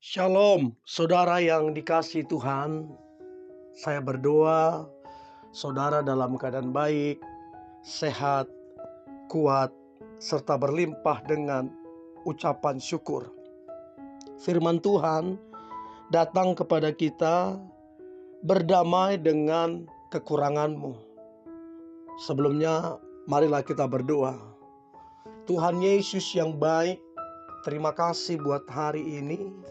Shalom, saudara yang dikasihi Tuhan. Saya berdoa saudara dalam keadaan baik, sehat, kuat, serta berlimpah dengan ucapan syukur. Firman Tuhan datang kepada kita, berdamai dengan kekuranganmu. Sebelumnya, marilah kita berdoa. Tuhan Yesus yang baik, terima kasih buat hari ini.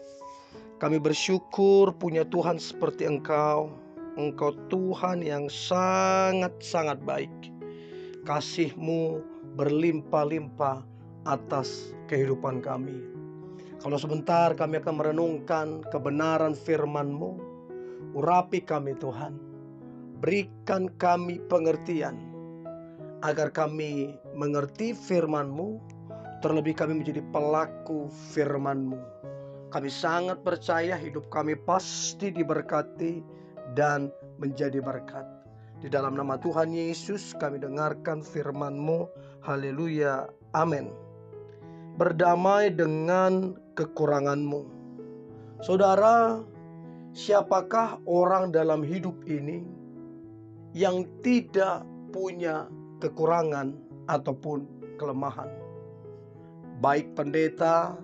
Kami bersyukur punya Tuhan seperti Engkau. Engkau Tuhan yang sangat-sangat baik. Kasih-Mu berlimpah-limpah atas kehidupan kami. Kalau sebentar kami akan merenungkan kebenaran firman-Mu, urapi kami Tuhan. Berikan kami pengertian, agar kami mengerti firman-Mu, terlebih kami menjadi pelaku firman-Mu. Kami sangat percaya hidup kami pasti diberkati dan menjadi berkat. Di dalam nama Tuhan Yesus kami dengarkan firman-Mu. Haleluya. Amin. Berdamai dengan kekurangan-Mu. Saudara, siapakah orang dalam hidup ini yang tidak punya kekurangan ataupun kelemahan? Baik pendeta,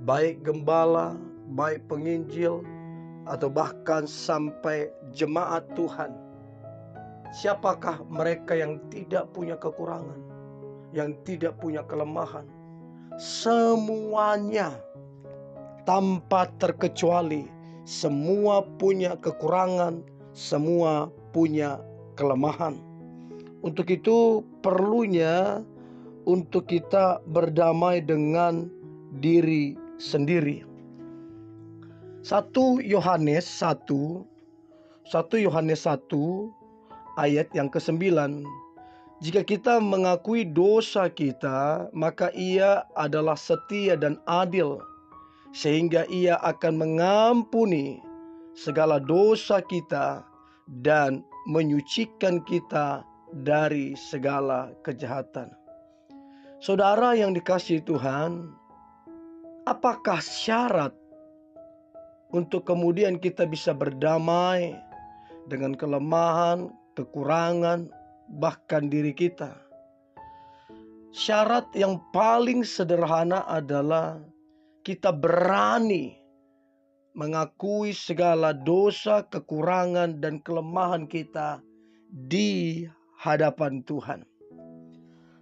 baik gembala, baik penginjil, atau bahkan sampai jemaat Tuhan. Siapakah mereka yang tidak punya kekurangan, yang tidak punya kelemahan? Semuanya tanpa terkecuali, semua punya kekurangan, semua punya kelemahan. Untuk itu perlunya untuk kita berdamai dengan diri sendiri. 1 Yohanes 1 ayat yang ke-9. Jika kita mengakui dosa kita, maka Ia adalah setia dan adil, sehingga Ia akan mengampuni segala dosa kita dan menyucikan kita dari segala kejahatan. Saudara yang dikasihi Tuhan, apakah syarat untuk kemudian kita bisa berdamai dengan kelemahan, kekurangan, bahkan diri kita? Syarat yang paling sederhana adalah kita berani mengakui segala dosa, kekurangan, dan kelemahan kita di hadapan Tuhan.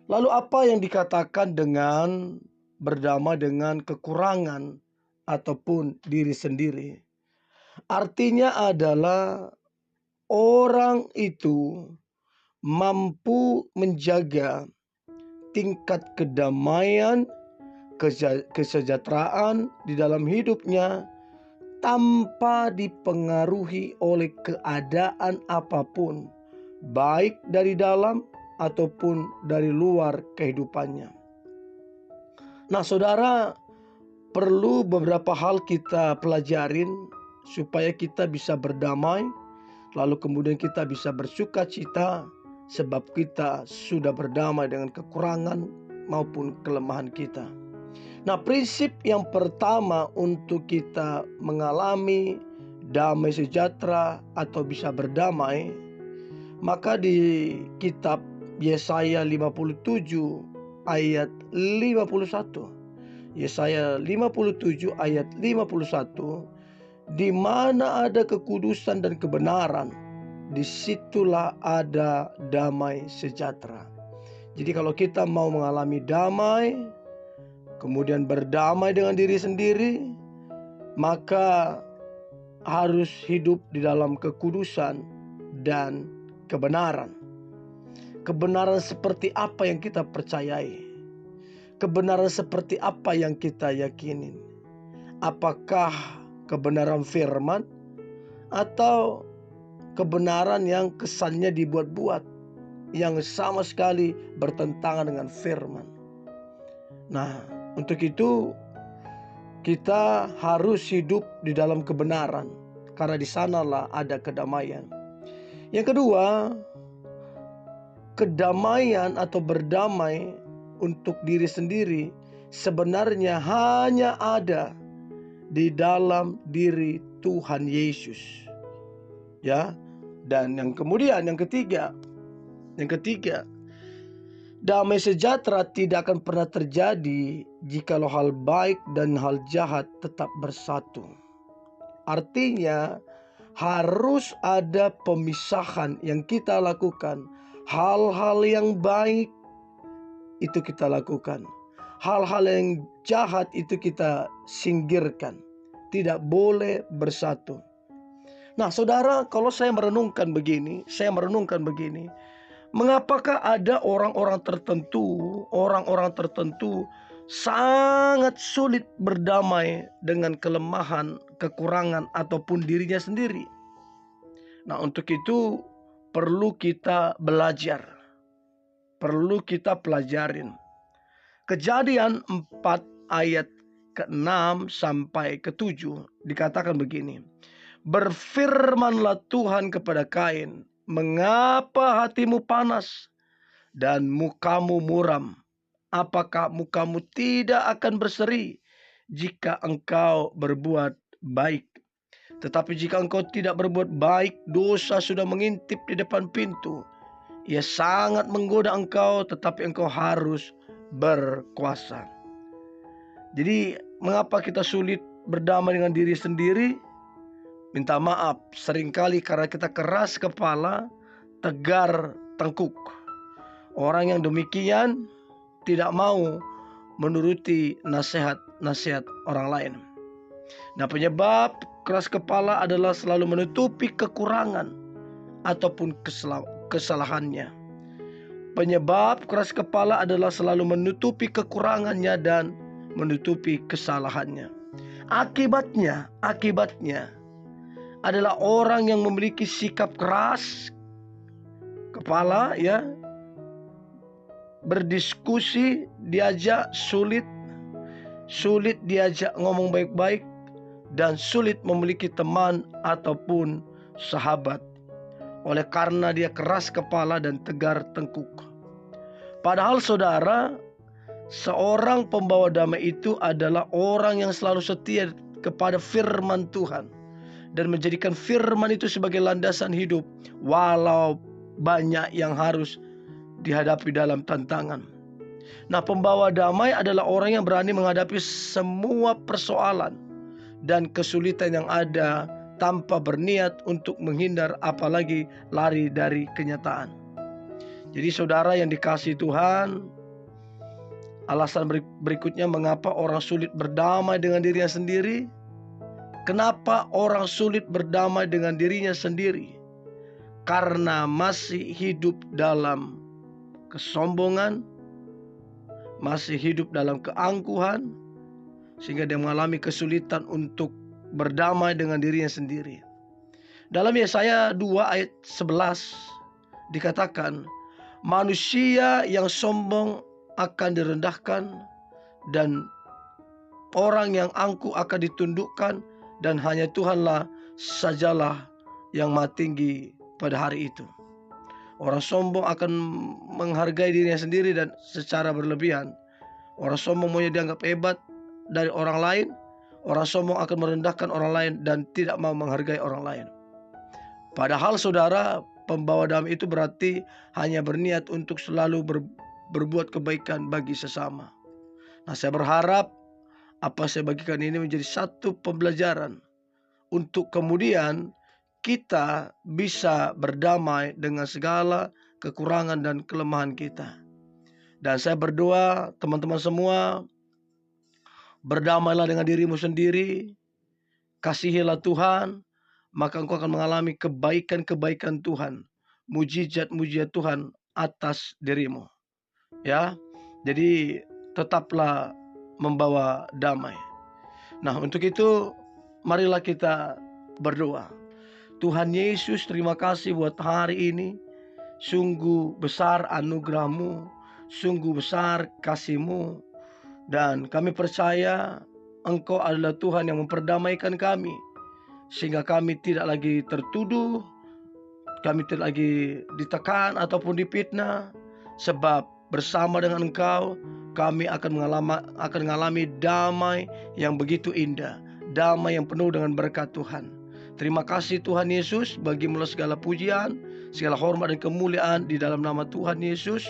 Lalu apa yang dikatakan dengan berdamai dengan kekurangan ataupun diri sendiri? Artinya adalah orang itu mampu menjaga tingkat kedamaian, kesejahteraan di dalam hidupnya tanpa dipengaruhi oleh keadaan apapun, baik dari dalam ataupun dari luar kehidupannya. Nah, saudara, perlu beberapa hal kita pelajarin supaya kita bisa berdamai, lalu kemudian kita bisa bersuka cita sebab kita sudah berdamai dengan kekurangan maupun kelemahan kita. Nah, prinsip yang pertama untuk kita mengalami damai sejahtera atau bisa berdamai, maka di kitab Yesaya 57 ayat 51. Yesaya 57 ayat 51, di mana ada kekudusan dan kebenaran, disitulah ada damai sejahtera. Jadi kalau kita mau mengalami damai, kemudian berdamai dengan diri sendiri, maka harus hidup di dalam kekudusan dan kebenaran. Kebenaran seperti apa yang kita percayai? Kebenaran seperti apa yang kita yakini? Apakah kebenaran firman atau kebenaran yang kesannya dibuat-buat, yang sama sekali bertentangan dengan firman? Nah, untuk itu kita harus hidup di dalam kebenaran, karena di sanalah ada kedamaian. Yang kedua, kedamaian atau berdamai untuk diri sendiri sebenarnya hanya ada di dalam diri Tuhan Yesus. Ya. Dan yang ketiga, damai sejahtera tidak akan pernah terjadi jikalau hal baik dan hal jahat tetap bersatu. Artinya harus ada pemisahan yang kita lakukan. Hal-hal yang baik itu kita lakukan. Hal-hal yang jahat itu kita singkirkan. Tidak boleh bersatu. Nah, saudara, kalau saya merenungkan begini, mengapakah ada orang-orang tertentu sangat sulit berdamai dengan kelemahan, kekurangan, ataupun dirinya sendiri? Nah, untuk itu perlu kita belajar. Perlu kita pelajarin. Kejadian 4 ayat ke-6 sampai ke-7 dikatakan begini. Berfirmanlah Tuhan kepada Kain, mengapa hatimu panas dan mukamu muram? Apakah mukamu tidak akan berseri jika engkau berbuat baik? Tetapi jika engkau tidak berbuat baik, dosa sudah mengintip di depan pintu. Ia sangat menggoda engkau, tetapi engkau harus berkuasa. Jadi, mengapa kita sulit berdamai dengan diri sendiri? Minta maaf, seringkali karena kita keras kepala, tegar tengkuk. Orang yang demikian tidak mau menuruti nasihat orang lain. Nah, penyebab keras kepala adalah selalu menutupi kekurangan ataupun kesalahannya. Penyebab keras kepala adalah selalu menutupi kekurangannya dan menutupi kesalahannya. Akibatnya adalah orang yang memiliki sikap keras kepala, ya, berdiskusi diajak sulit diajak ngomong baik-baik, dan sulit memiliki teman ataupun sahabat oleh karena dia keras kepala dan tegar tengkuk. Padahal saudara, seorang pembawa damai itu adalah orang yang selalu setia kepada firman Tuhan dan menjadikan firman itu sebagai landasan hidup walau banyak yang harus dihadapi dalam tantangan. Nah, pembawa damai adalah orang yang berani menghadapi semua persoalan dan kesulitan yang ada tanpa berniat untuk menghindar apalagi lari dari kenyataan. Jadi saudara yang dikasihi Tuhan, alasan berikutnya mengapa orang sulit berdamai dengan dirinya sendiri. Kenapa orang sulit berdamai dengan dirinya sendiri? Karena masih hidup dalam kesombongan, masih hidup dalam keangkuhan, sehingga dia mengalami kesulitan untuk berdamai dengan dirinya sendiri. Dalam Yesaya 2 ayat 11 dikatakan, manusia yang sombong akan direndahkan dan orang yang angkuh akan ditundukkan, dan hanya Tuhanlah sajalah yang maha tinggi pada hari itu. Orang sombong akan menghargai dirinya sendiri dan secara berlebihan. Orang sombong maunya dianggap hebat dari orang lain. Orang sombong akan merendahkan orang lain dan tidak mau menghargai orang lain. Padahal saudara, pembawa damai itu berarti hanya berniat untuk selalu berbuat kebaikan bagi sesama. Nah, saya berharap apa saya bagikan ini menjadi satu pembelajaran untuk kemudian kita bisa berdamai dengan segala kekurangan dan kelemahan kita. Dan saya berdoa teman-teman semua, berdamailah dengan dirimu sendiri, kasihilah Tuhan, maka engkau akan mengalami kebaikan-kebaikan Tuhan, mujizat-mujizat Tuhan atas dirimu. Ya, jadi tetaplah membawa damai. Nah, untuk itu marilah kita berdoa. Tuhan Yesus, terima kasih buat hari ini. Sungguh besar anugerah-Mu, sungguh besar kasih-Mu, dan kami percaya Engkau adalah Tuhan yang memperdamaikan kami, sehingga kami tidak lagi tertuduh, kami tidak lagi ditekan ataupun difitnah, sebab bersama dengan Engkau kami akan mengalami damai yang begitu indah, damai yang penuh dengan berkat Tuhan. Terima kasih Tuhan Yesus, bagi-Mu segala pujian, segala hormat dan kemuliaan di dalam nama Tuhan Yesus.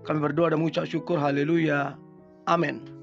Kami berdoa dan mengucap syukur. Haleluya. Amin.